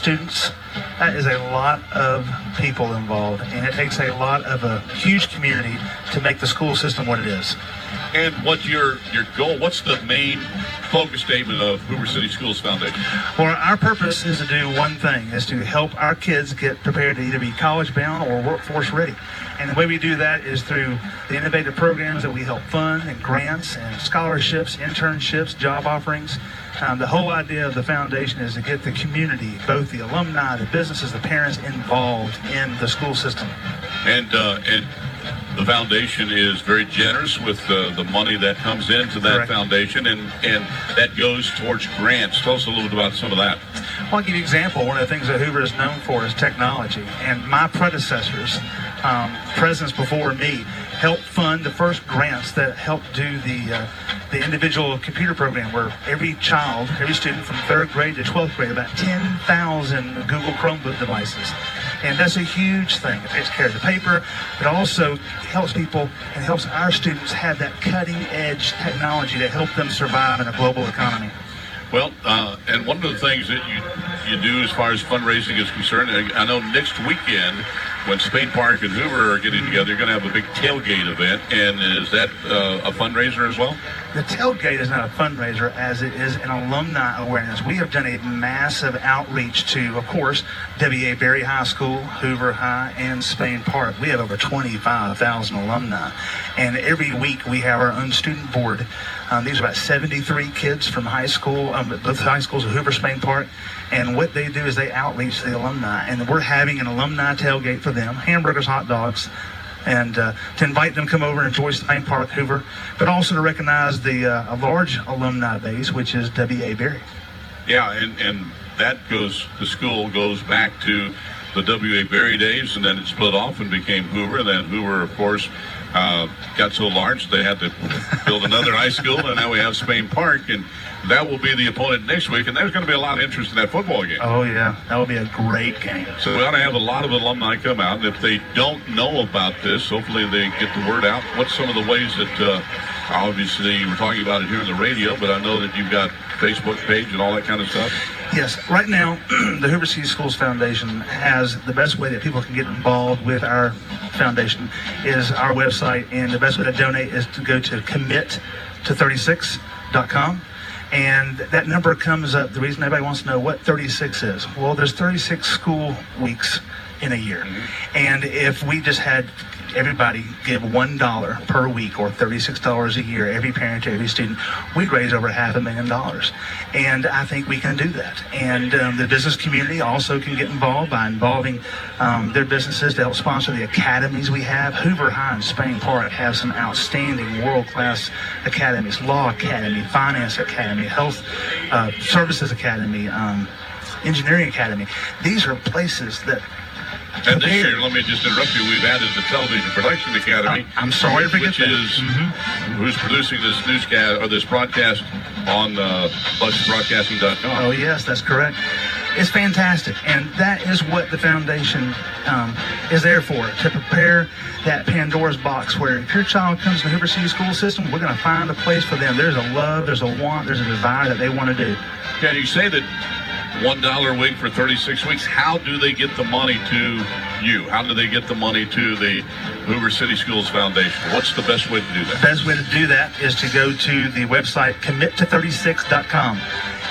students, that is a lot of people involved, and it takes a lot of a huge community to make the school system what it is. And what's your goal? What's the main focus statement of Hoover City Schools Foundation? Well, our purpose is to do one thing, is to help our kids get prepared to either be college-bound or workforce ready. And the way we do that is through the innovative programs that we help fund, and grants and scholarships, internships, job offerings. The whole idea of the foundation is to get the community, both the alumni, the businesses, the parents, involved in the school system. And the foundation is very generous with the money that comes into that Correct. foundation, and that goes towards grants. Tell us a little bit about some of that. Well, I'll give you an example. One of the things that Hoover is known for is technology. And my predecessors, presidents before me, helped fund the first grants that helped do the individual computer program, where every child, every student from 3rd grade to 12th grade, about 10,000 Google Chromebook devices. And that's a huge thing. It takes care of the paper, but also helps people and helps our students have that cutting-edge technology to help them survive in a global economy. Well, and one of the things that you do as far as fundraising is concerned, I know next weekend when Spain Park and Hoover are getting together, you're going to have a big tailgate event, and is that a fundraiser as well? The tailgate is not a fundraiser as it is an alumni awareness. We have done a massive outreach to, of course, W.A. Berry High School, Hoover High, and Spain Park. We have over 25,000 alumni, and every week we have our own student board. These are about 73 kids from high school, both high schools of Hoover, Spain Park, and what they do is they outreach to the alumni, and we're having an alumni tailgate for them, hamburgers, hot dogs, and to invite them to come over and enjoy Spain Park, Hoover, but also to recognize the a large alumni base, which is W.A. Berry. Yeah, and that the school goes back to the W.A. Berry days, and then it split off and became Hoover, and then Hoover, of course, got so large they had to build another high school, and now we have Spain Park, and that will be the opponent next week, and there's going to be a lot of interest in that football game. Oh, yeah. That will be a great game. So we ought to have a lot of alumni come out, and if they don't know about this, hopefully they get the word out. What's some of the ways that, obviously we're talking about it here on the radio, but I know that you've got Facebook page and all that kind of stuff? Yes. Right now, the Hoover City Schools Foundation has the best way that people can get involved with our foundation is our website, and the best way to donate is to go to commit-to36.com. And that number comes up. The reason everybody wants to know what 36 is. Well, there's 36 school weeks in a year. And if we just had everybody give $1 per week, or $36 a year, every parent to every student, we'd raise over $500,000. And I think we can do that. And the business community also can get involved by involving their businesses to help sponsor the academies we have. Hoover High and Spain Park have some outstanding world-class academies: Law Academy, Finance Academy, Health Services Academy, Engineering Academy. These are places that... And this year, let me just interrupt you, we've added the Television Production Academy. I'm sorry to forget which is who's producing this newscast, or this broadcast on busbroadcasting.com. Oh, yes, that's correct. It's fantastic, and that is what the foundation is there for, to prepare that Pandora's box where if your child comes to the Hoover City School System, we're going to find a place for them. There's a love, there's a want, there's a desire that they want to do. Can you say that $1 a week for 36 weeks, how do they get the money to you? How do they get the money to the Hoover City Schools Foundation? What's the best way to do that? The best way to do that is to go to the website commit-to36.com.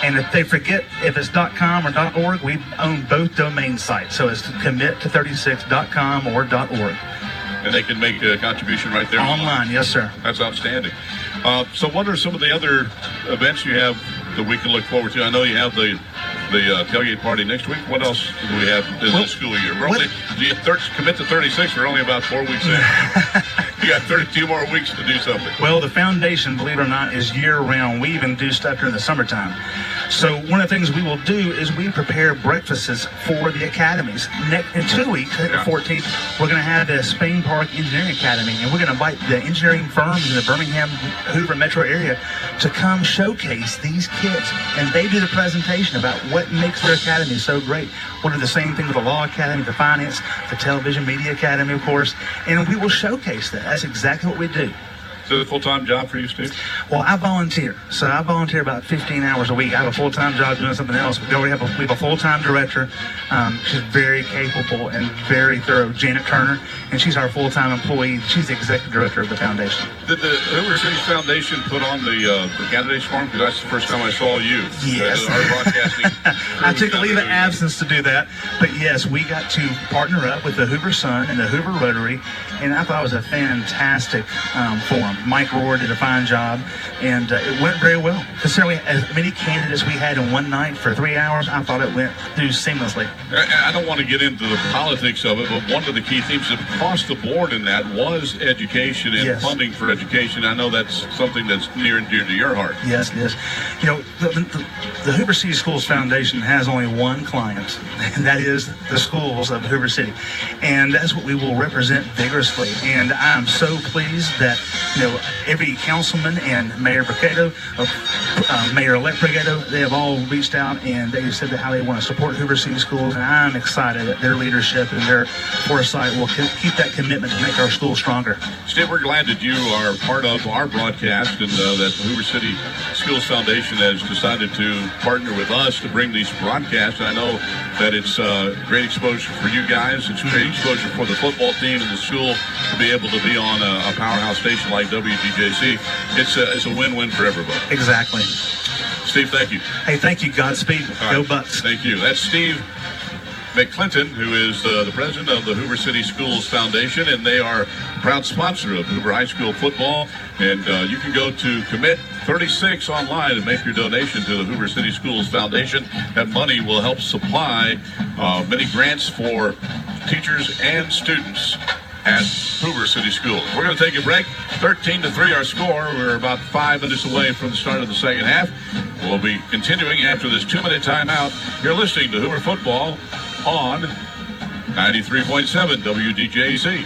And if they forget if it's .com or .org, we own both domain sites. So it's commit-to36.com or .org. And they can make a contribution right there? Online, yes, sir. That's outstanding. So what are some of the other events you have that we can look forward to? I know you have the tailgate party next week. What else do we have in the school year? We're only, commit to 36. We're only about 4 weeks in. You got 32 more weeks to do something. Well, the foundation, believe it or not, is year-round. We even do stuff during the summertime. So one of the things we will do is we prepare breakfasts for the academies. In 2 weeks, the 14th, we're going to have the Spain Park Engineering Academy, and we're going to invite the engineering firms in the Birmingham, Hoover metro area to come showcase these kids. And they do the presentation about what makes their academy so great. We'll do the same thing with the Law Academy, the Finance, the Television Media Academy, of course, and we will showcase that. That's exactly what we do. Is it a full-time job for you, Steve? Well, I volunteer. So I volunteer about 15 hours a week. I have a full-time job doing something else. We already have a full-time director. She's very capable and very thorough, Janet Turner, and she's our full-time employee. She's the executive director of the foundation. Did the Hoover City Foundation put on the candidates form? Because that's the first time I saw you. Yes. Our broadcasting. I took a leave of absence to do that. But yes, we got to partner up with the Hoover Sun and the Hoover Rotary, and I thought it was a fantastic forum. Mike Rohr did a fine job, and it went very well. Considering as many candidates we had in one night for 3 hours, I thought it went through seamlessly. I don't want to get into the politics of it, but one of the key themes across the board in that was education and Yes. funding for education. I know that's something that's near and dear to your heart. Yes, yes. You know, the Hoover City Schools Foundation has only one client, and that is the schools of Hoover City. And that's what we will represent vigorously. And I'm so pleased that, you know, every councilman and Mayor Brigado, Mayor-elect Brigado, they have all reached out and they said that how they want to support Hoover City Schools. And I'm excited that their leadership and their foresight will keep that commitment to make our schools stronger. Steve, we're glad that you are part of our broadcast and that the Hoover City Schools Foundation has decided to partner with us to bring these broadcasts. I know that it's great exposure for you guys. It's great exposure for the football team and the school to be able to be on a powerhouse station like WDJC. It's a win-win for everybody. Exactly. Steve, thank you. Hey, thank you. Godspeed. All Go right. Bucks. Thank you. That's Steve McClinton, who is the president of the Hoover City Schools Foundation, and they are a proud sponsor of Hoover High School football. And you can go to Commit 36 online and make your donation to the Hoover City Schools Foundation. That money will help supply many grants for teachers and students at Hoover City Schools. We're going to take a break. 13-3 our score. We're about 5 minutes away from the start of the second half. We'll be continuing after this 2-minute timeout. You're listening to Hoover Football on 93.7 WDJC.